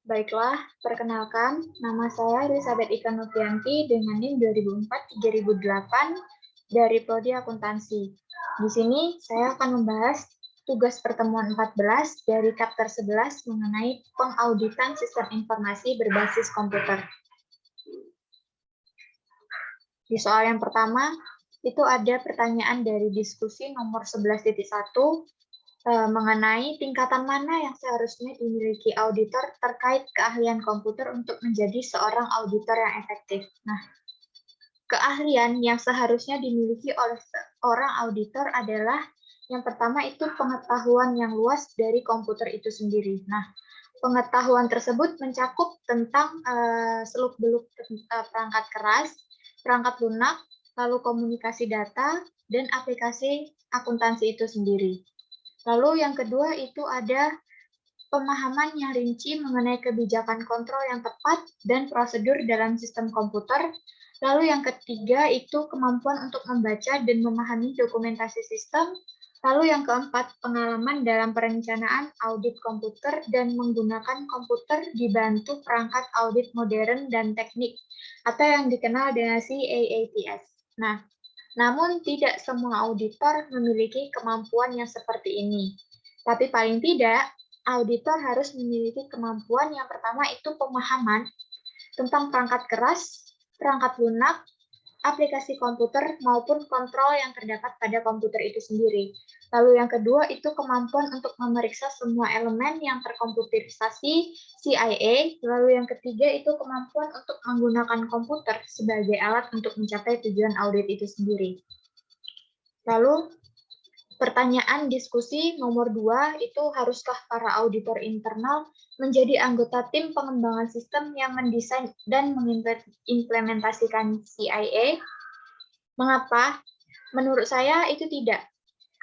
Baiklah, perkenalkan, nama saya Elizabeth Ika Novianti dengan NIM 2004-3008 dari Prodi Akuntansi. Di sini saya akan membahas tugas pertemuan 14 dari Chapter 11 mengenai pengauditan sistem informasi berbasis komputer. Di soal yang pertama, itu ada pertanyaan dari diskusi nomor 11.1 mengenai tingkatan mana yang seharusnya dimiliki auditor terkait keahlian komputer untuk menjadi seorang auditor yang efektif. Nah, keahlian yang seharusnya dimiliki oleh seorang auditor adalah yang pertama itu pengetahuan yang luas dari komputer itu sendiri. Nah, pengetahuan tersebut mencakup tentang seluk-beluk perangkat keras, perangkat lunak, lalu komunikasi data, dan aplikasi akuntansi itu sendiri. Lalu yang kedua itu ada pemahaman yang rinci mengenai kebijakan kontrol yang tepat dan prosedur dalam sistem komputer. Lalu yang ketiga itu kemampuan untuk membaca dan memahami dokumentasi sistem. Lalu yang keempat, pengalaman dalam perencanaan audit komputer dan menggunakan komputer dibantu perangkat audit modern dan teknik, atau yang dikenal dengan CAATS. Nah, namun tidak semua auditor memiliki kemampuan yang seperti ini. Tapi paling tidak, auditor harus memiliki kemampuan yang pertama itu pemahaman tentang perangkat keras, perangkat lunak, aplikasi komputer maupun kontrol yang terdapat pada komputer itu sendiri. Lalu yang kedua itu kemampuan untuk memeriksa semua elemen yang terkomputerisasi CIA. Lalu yang ketiga itu kemampuan untuk menggunakan komputer sebagai alat untuk mencapai tujuan audit itu sendiri. Lalu pertanyaan diskusi nomor 2 itu haruskah para auditor internal menjadi anggota tim pengembangan sistem yang mendesain dan mengimplementasikan CIA? Mengapa? Menurut saya itu tidak.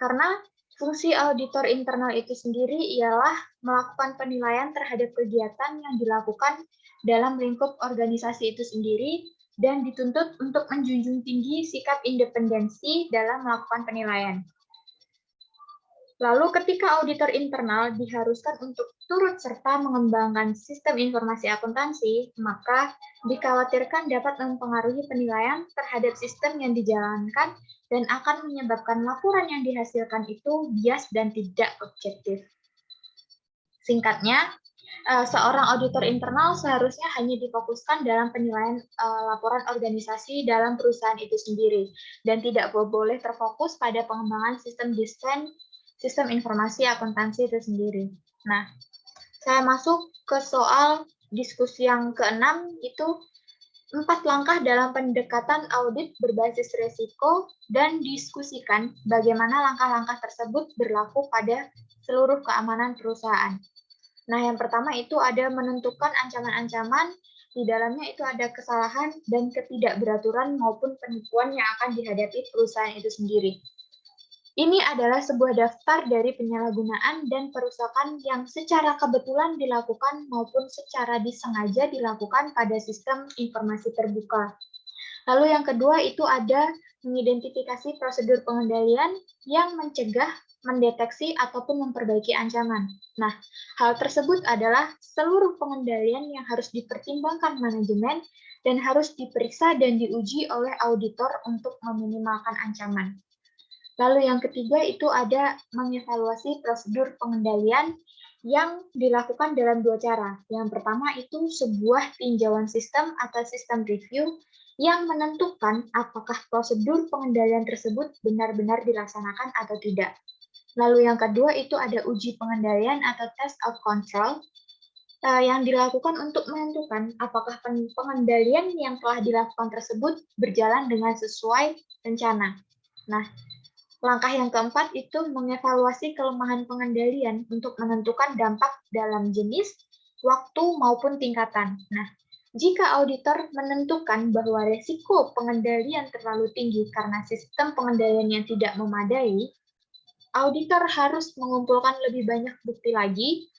Karena fungsi auditor internal itu sendiri ialah melakukan penilaian terhadap kegiatan yang dilakukan dalam lingkup organisasi itu sendiri dan dituntut untuk menjunjung tinggi sikap independensi dalam melakukan penilaian. Lalu ketika auditor internal diharuskan untuk turut serta mengembangkan sistem informasi akuntansi, maka dikhawatirkan dapat mempengaruhi penilaian terhadap sistem yang dijalankan dan akan menyebabkan laporan yang dihasilkan itu bias dan tidak objektif. Singkatnya, seorang auditor internal seharusnya hanya difokuskan dalam penilaian laporan organisasi dalam perusahaan itu sendiri dan tidak boleh terfokus pada pengembangan sistem desain sistem informasi akuntansi itu sendiri. Nah, saya masuk ke soal diskusi yang keenam itu 4 langkah dalam pendekatan audit berbasis risiko dan diskusikan bagaimana langkah-langkah tersebut berlaku pada seluruh keamanan perusahaan. Nah, yang pertama itu ada menentukan ancaman-ancaman, di dalamnya itu ada kesalahan dan ketidakberaturan maupun penipuan yang akan dihadapi perusahaan itu sendiri. Ini adalah sebuah daftar dari penyalahgunaan dan perusakan yang secara kebetulan dilakukan maupun secara disengaja dilakukan pada sistem informasi terbuka. Lalu yang kedua itu ada mengidentifikasi prosedur pengendalian yang mencegah, mendeteksi, ataupun memperbaiki ancaman. Nah, hal tersebut adalah seluruh pengendalian yang harus dipertimbangkan manajemen dan harus diperiksa dan diuji oleh auditor untuk meminimalkan ancaman. Lalu yang ketiga itu ada mengevaluasi prosedur pengendalian yang dilakukan dalam 2 cara. Yang pertama itu sebuah tinjauan sistem atau sistem review yang menentukan apakah prosedur pengendalian tersebut benar-benar dilaksanakan atau tidak. Lalu yang kedua itu ada uji pengendalian atau test of control yang dilakukan untuk menentukan apakah pengendalian yang telah dilakukan tersebut berjalan dengan sesuai rencana. Nah, langkah yang keempat itu mengevaluasi kelemahan pengendalian untuk menentukan dampak dalam jenis, waktu, maupun tingkatan. Nah, jika auditor menentukan bahwa resiko pengendalian terlalu tinggi karena sistem pengendalian yang tidak memadai, auditor harus mengumpulkan lebih banyak bukti lagi.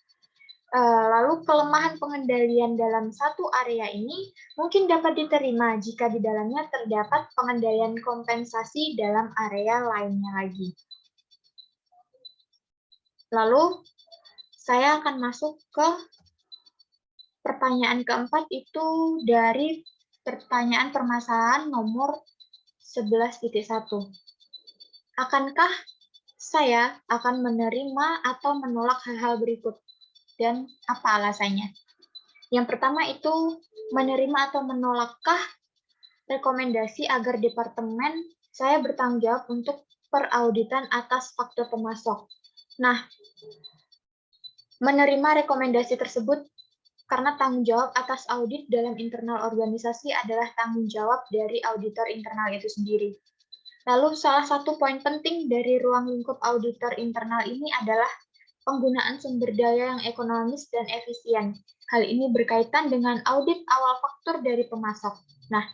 Lalu kelemahan pengendalian dalam satu area ini mungkin dapat diterima jika di dalamnya terdapat pengendalian kompensasi dalam area lainnya lagi. Lalu saya akan masuk ke pertanyaan keempat itu dari pertanyaan permasalahan nomor 11.1. Akankah saya akan menerima atau menolak hal-hal berikut? Dan apa alasannya? Yang pertama itu menerima atau menolakkah rekomendasi agar departemen saya bertanggung jawab untuk perauditan atas faktur pemasok. Nah, menerima rekomendasi tersebut karena tanggung jawab atas audit dalam internal organisasi adalah tanggung jawab dari auditor internal itu sendiri. Lalu salah satu poin penting dari ruang lingkup auditor internal ini adalah penggunaan sumber daya yang ekonomis dan efisien. Hal ini berkaitan dengan audit awal faktur dari pemasok. Nah,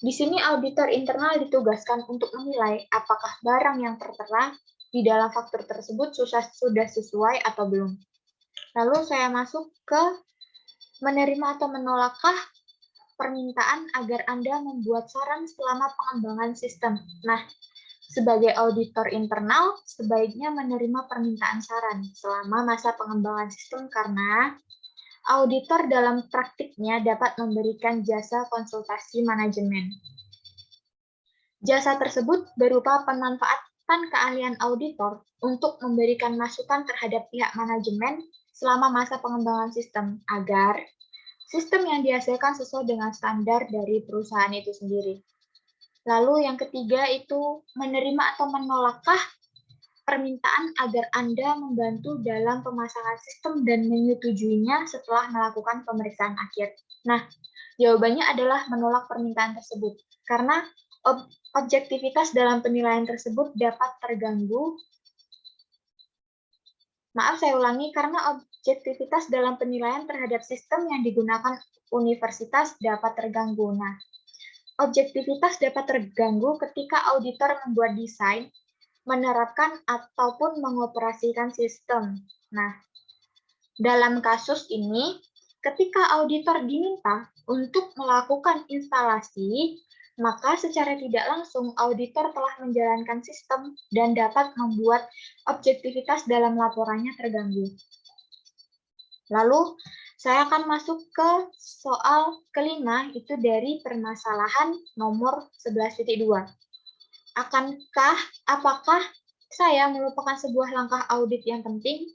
di sini auditor internal ditugaskan untuk menilai apakah barang yang tertera di dalam faktur tersebut sudah sesuai atau belum. Lalu saya masuk ke menerima atau menolakkah permintaan agar Anda membuat saran selama pengembangan sistem. Nah, sebagai auditor internal, sebaiknya menerima permintaan saran selama masa pengembangan sistem karena auditor dalam praktiknya dapat memberikan jasa konsultasi manajemen. Jasa tersebut berupa pemanfaatan keahlian auditor untuk memberikan masukan terhadap pihak manajemen selama masa pengembangan sistem agar sistem yang dihasilkan sesuai dengan standar dari perusahaan itu sendiri. Lalu yang ketiga itu menerima atau menolakkah permintaan agar Anda membantu dalam pemasangan sistem dan menyetujuinya setelah melakukan pemeriksaan akhir. Nah, jawabannya adalah menolak permintaan tersebut karena objektivitas dalam penilaian tersebut dapat terganggu. Maaf, saya ulangi, karena objektivitas dalam penilaian terhadap sistem yang digunakan universitas dapat terganggu. Nah, objektivitas dapat terganggu ketika auditor membuat desain, menerapkan, ataupun mengoperasikan sistem. Nah, dalam kasus ini, ketika auditor diminta untuk melakukan instalasi, maka secara tidak langsung auditor telah menjalankan sistem dan dapat membuat objektivitas dalam laporannya terganggu. Lalu, saya akan masuk ke soal kelima, itu dari permasalahan nomor 11.2. Apakah saya melupakan sebuah langkah audit yang penting?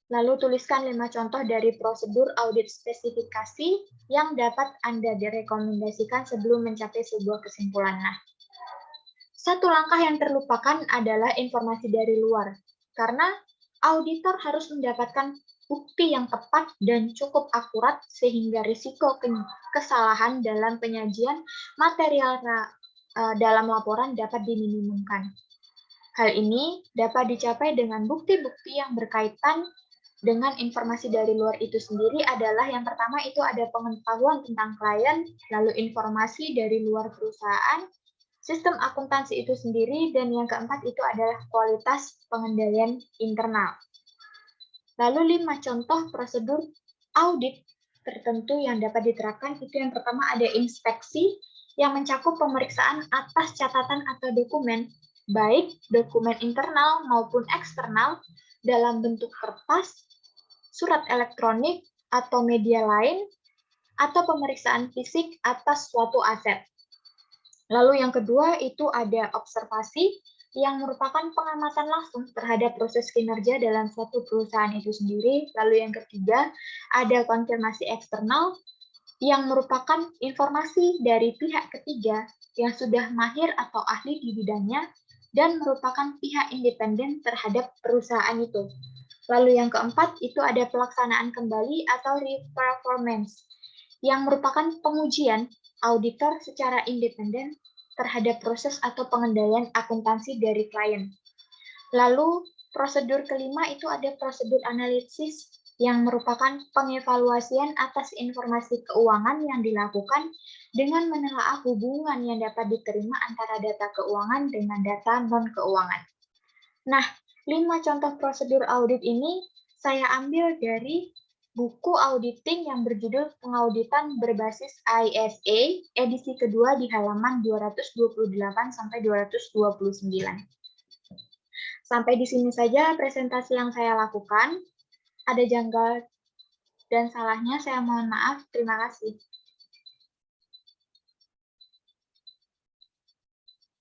Lalu tuliskan 5 contoh dari prosedur audit spesifikasi yang dapat Anda direkomendasikan sebelum mencapai sebuah kesimpulan. Nah, satu langkah yang terlupakan adalah informasi dari luar, karena auditor harus mendapatkan bukti yang tepat dan cukup akurat sehingga risiko kesalahan dalam penyajian material dalam laporan dapat diminimumkan. Hal ini dapat dicapai dengan bukti-bukti yang berkaitan dengan informasi dari luar itu sendiri adalah yang pertama itu ada pengetahuan tentang klien, lalu informasi dari luar perusahaan, sistem akuntansi itu sendiri, dan yang keempat itu adalah kualitas pengendalian internal. Lalu 5 contoh prosedur audit tertentu yang dapat diterapkan itu yang pertama ada inspeksi yang mencakup pemeriksaan atas catatan atau dokumen, baik dokumen internal maupun eksternal dalam bentuk kertas, surat elektronik, atau media lain, atau pemeriksaan fisik atas suatu aset. Lalu yang kedua itu ada observasi yang merupakan pengamatan langsung terhadap proses kinerja dalam suatu perusahaan itu sendiri. Lalu yang ketiga ada konfirmasi eksternal yang merupakan informasi dari pihak ketiga yang sudah mahir atau ahli di bidangnya dan merupakan pihak independen terhadap perusahaan itu. Lalu yang keempat itu ada pelaksanaan kembali atau re-performance yang merupakan pengujian auditor secara independen terhadap proses atau pengendalian akuntansi dari klien. Lalu prosedur kelima itu ada prosedur analisis yang merupakan pengevaluasian atas informasi keuangan yang dilakukan dengan menelaah hubungan yang dapat diterima antara data keuangan dengan data non-keuangan. Nah, 5 contoh prosedur audit ini saya ambil dari buku auditing yang berjudul Pengauditan Berbasis ISA, edisi kedua di halaman 228-229. Sampai di sini saja presentasi yang saya lakukan. Ada janggal dan salahnya saya mohon maaf. Terima kasih.